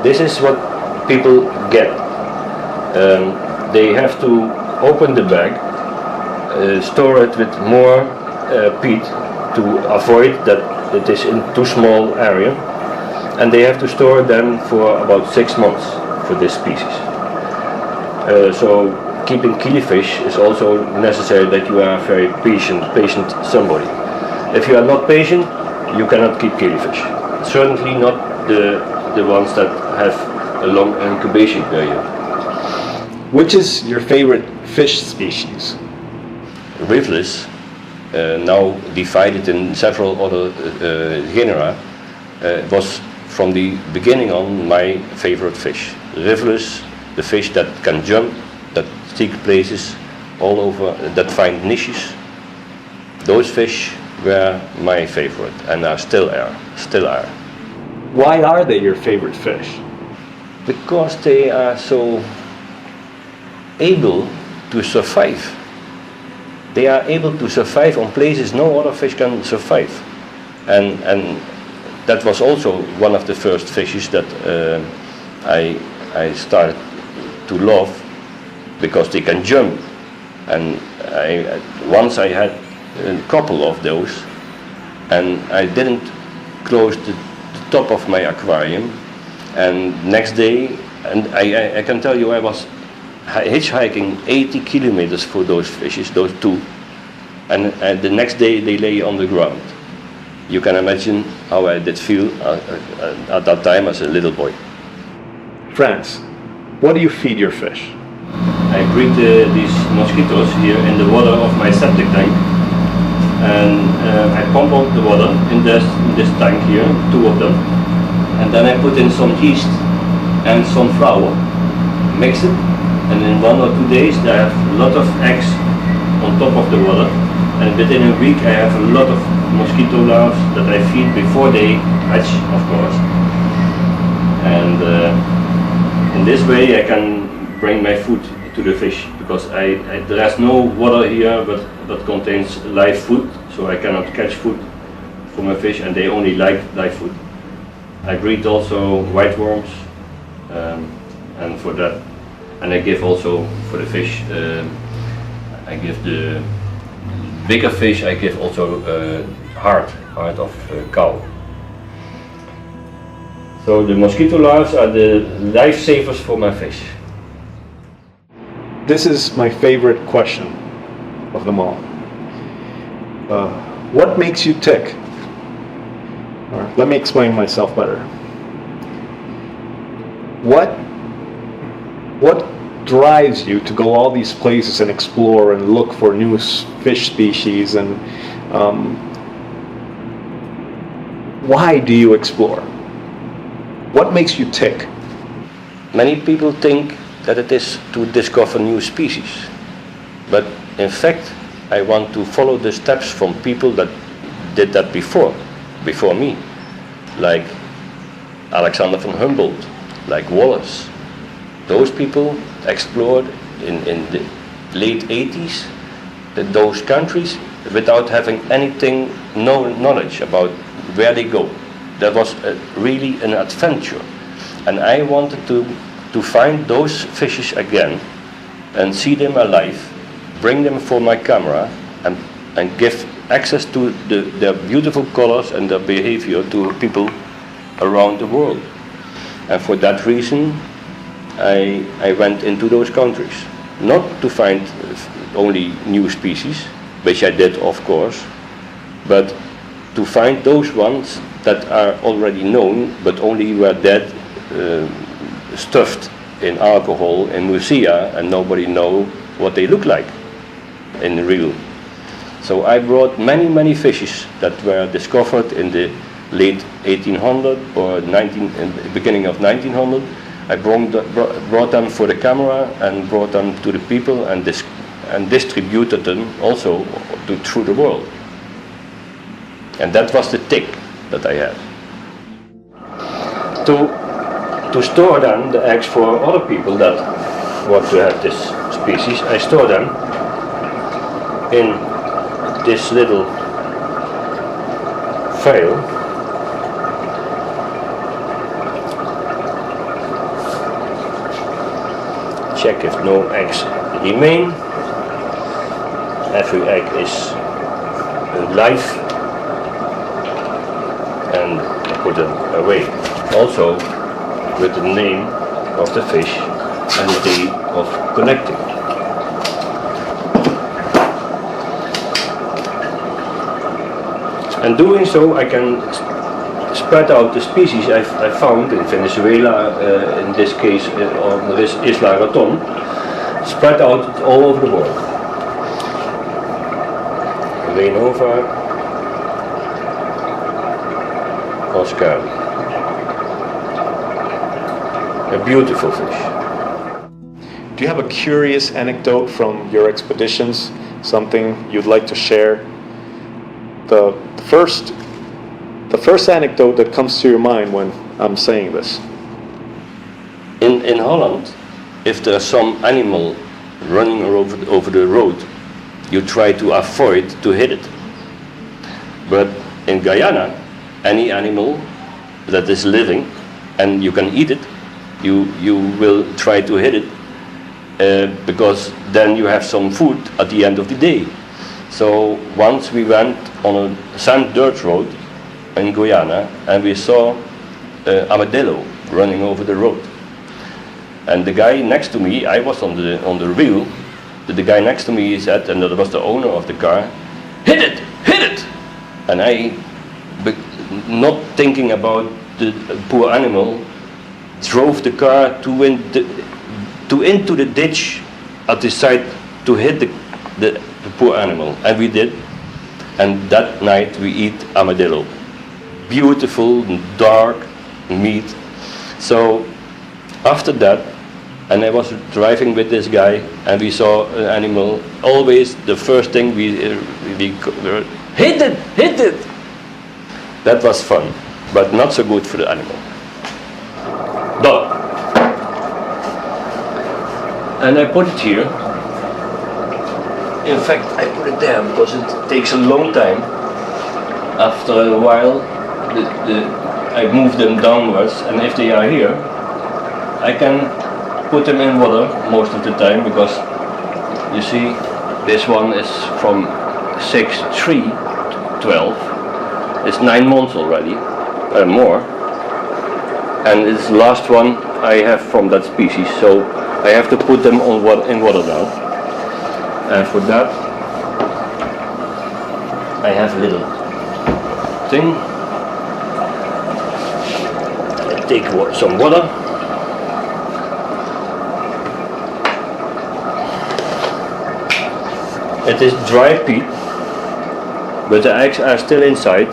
This is what people get. They have to open the bag, store it with more peat to avoid that it is in too small area, and they have to store them for about 6 months for this species. So keeping killifish is also necessary that you are very patient somebody. If you are not patient, you cannot keep killifish. Certainly not the ones that have a long incubation period. Which is your favorite fish species? Riffless, now divided in several other genera, was from the beginning on my favorite fish. Riffless, the fish that can jump, that seek places all over, that find niches. Those fish were my favorite and are still are. Why are they your favorite fish? Because they are so able to survive. They are able to survive on places no other fish can survive. And that was also one of the first fishes that I started to love, because they can jump. And once I had a couple of those, and I didn't close the top of my aquarium, and next day, and I can tell you, I was hitchhiking 80 kilometers for those fishes, those two, and the next day they lay on the ground. You can imagine how I did feel at that time as a little boy. Frans, what do you feed your fish? I breed these mosquitoes here in the water of my septic tank, and I pump out the water in this tank here, 2 of them, and then I put in some yeast and some flour, mix it, and in 1 or 2 days I have a lot of eggs on top of the water, and within a week I have a lot of mosquito larvae that I feed before they hatch, of course. And in this way I can bring my food to the fish, because there is no water here that contains live food, so I cannot catch food for my fish, and they only like live food. I breed also white worms, and for that, and I give also for the fish, I give the bigger fish, I give also heart of cow. So the mosquito larvae are the lifesavers for my fish. This is my favorite question of them all. What makes you tick? Or let me explain myself better. What drives you to go all these places and explore and look for new fish species, and why do you explore? What makes you tick? Many people think that it is to discover new species, but in fact I want to follow the steps from people that did that before me, like Alexander von Humboldt, like Wallace. Those people explored in the late 80s those countries without having no knowledge about where they go. That was really an adventure, and I wanted to find those fishes again and see them alive, bring them for my camera, and give access to their beautiful colors and their behavior to people around the world. And for that reason I went into those countries, not to find only new species, which I did of course, but to find those ones that are already known but only were dead, stuffed in alcohol in musea, and nobody know what they look like in real. So I brought many fishes that were discovered in the late 1800 or beginning of 1900. I brought them for the camera and brought them to the people and distributed them also through the world. And that was the tick that I had. To store them, the eggs for other people that want to have this species, I store them in this little vial. check if no eggs remain. Every egg is live, and put them away. Also with the name of the fish and the day of collecting. And doing so, I can spread out the species I found in Venezuela, in this case on Isla Raton, spread out all over the world. Renova, Oscar. A beautiful fish. Do you have a curious anecdote from your expeditions? Something you'd like to share? The first anecdote that comes to your mind when I'm saying this. In Holland, if there's some animal running over the road, you try to avoid to hit it. But in Guyana, any animal that is living and you can eat it, you will try to hit it, because then you have some food at the end of the day. So once we went on a sand dirt road in Guyana and we saw armadillo running over the road. And the guy next to me, I was on the wheel, the guy next to me said, and that was the owner of the car, hit it, hit it! And I, not thinking about the poor animal, drove the car into the ditch at the side to hit the poor animal. And we did. And that night we eat armadillo. Beautiful, dark meat. So after that, and I was driving with this guy, and we saw an animal. Always the first thing we hit it, hit it. That was fun, but not so good for the animal. Dog. And I put it here. In fact, I put it there because it takes a long time. After a while, I move them downwards, and if they are here, I can put them in water most of the time, because you see this one is from 6/3/12. It's 9 months already, more, and it's the last one I have from that species, so I have to put them in water now. And for that I have a little thing. I take some water. It is dry peat, but the eggs are still inside.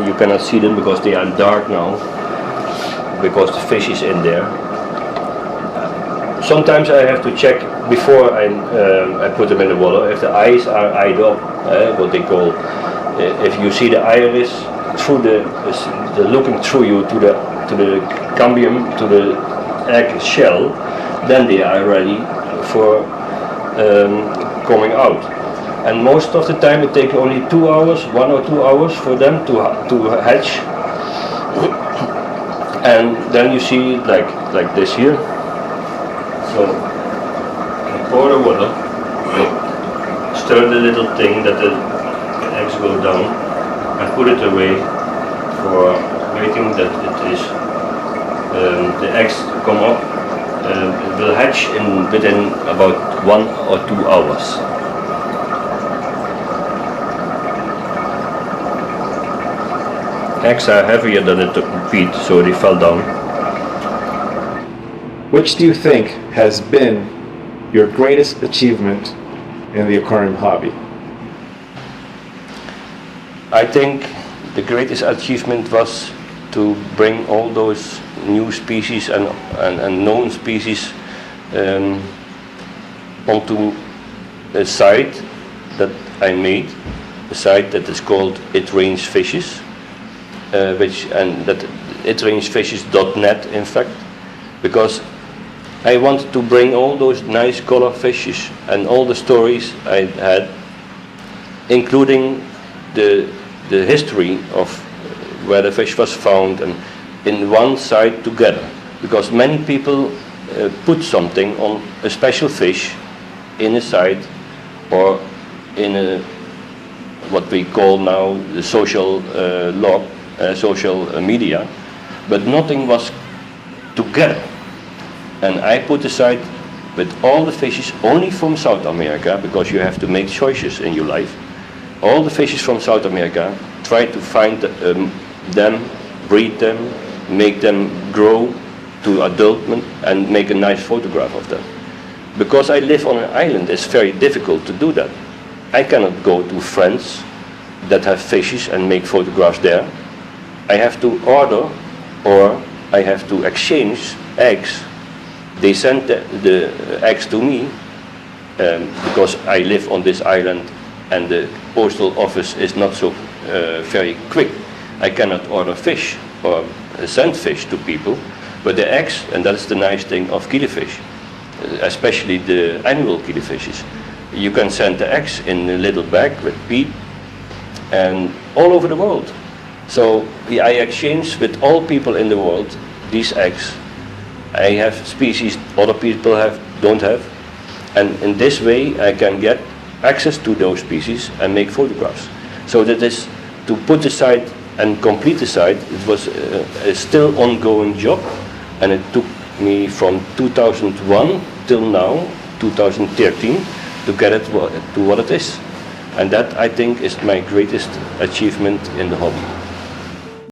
You cannot see them because they are dark now, because the fish is in there. Sometimes I have to check before I put them in the water if the eyes are eyed up, what they call. If you see the iris through the looking through you to the cambium, to the egg shell, then they are ready for coming out. And most of the time it takes only 2 hours, 1 or 2 hours for them to hatch. And then you see like this here. So I pour the water, stir the little thing that the eggs go down, and put it away for waiting that it is the eggs come up. It will hatch within about 1 or 2 hours. Eggs are heavier than the peat, so they fell down. Which do you think has been your greatest achievement in the aquarium hobby? I think the greatest achievement was to bring all those new species and known species onto a site that I made, a site that is called It Rains Fishes, that itrainsfishes.net, in fact, because I wanted to bring all those nice color fishes and all the stories I had, including the history of where the fish was found, and in one site together, because many people put something on a special fish in a site or in a, what we call now the social social media, but nothing was together. And I put a site with all the fishes only from South America, because you have to make choices in your life. All the fishes from South America, try to find them, breed them, make them grow to adulthood and make a nice photograph of them. Because I live on an island, it's very difficult to do that. I cannot go to friends that have fishes and make photographs there. I have to order, or I have to exchange eggs. They send the eggs to me because I live on this island and the postal office is not so very quick. I cannot order fish or send fish to people, but the eggs, and that's the nice thing of killifish, especially the annual killifishes. You can send the eggs in a little bag with peat and all over the world. So I exchange with all people in the world these eggs. I have species other people don't have, and in this way I can get access to those species and make photographs. So that is to put aside and complete the site. It was a still ongoing job, and it took me from 2001 till now, 2013, to get it to what it is. And that, I think, is my greatest achievement in the hobby.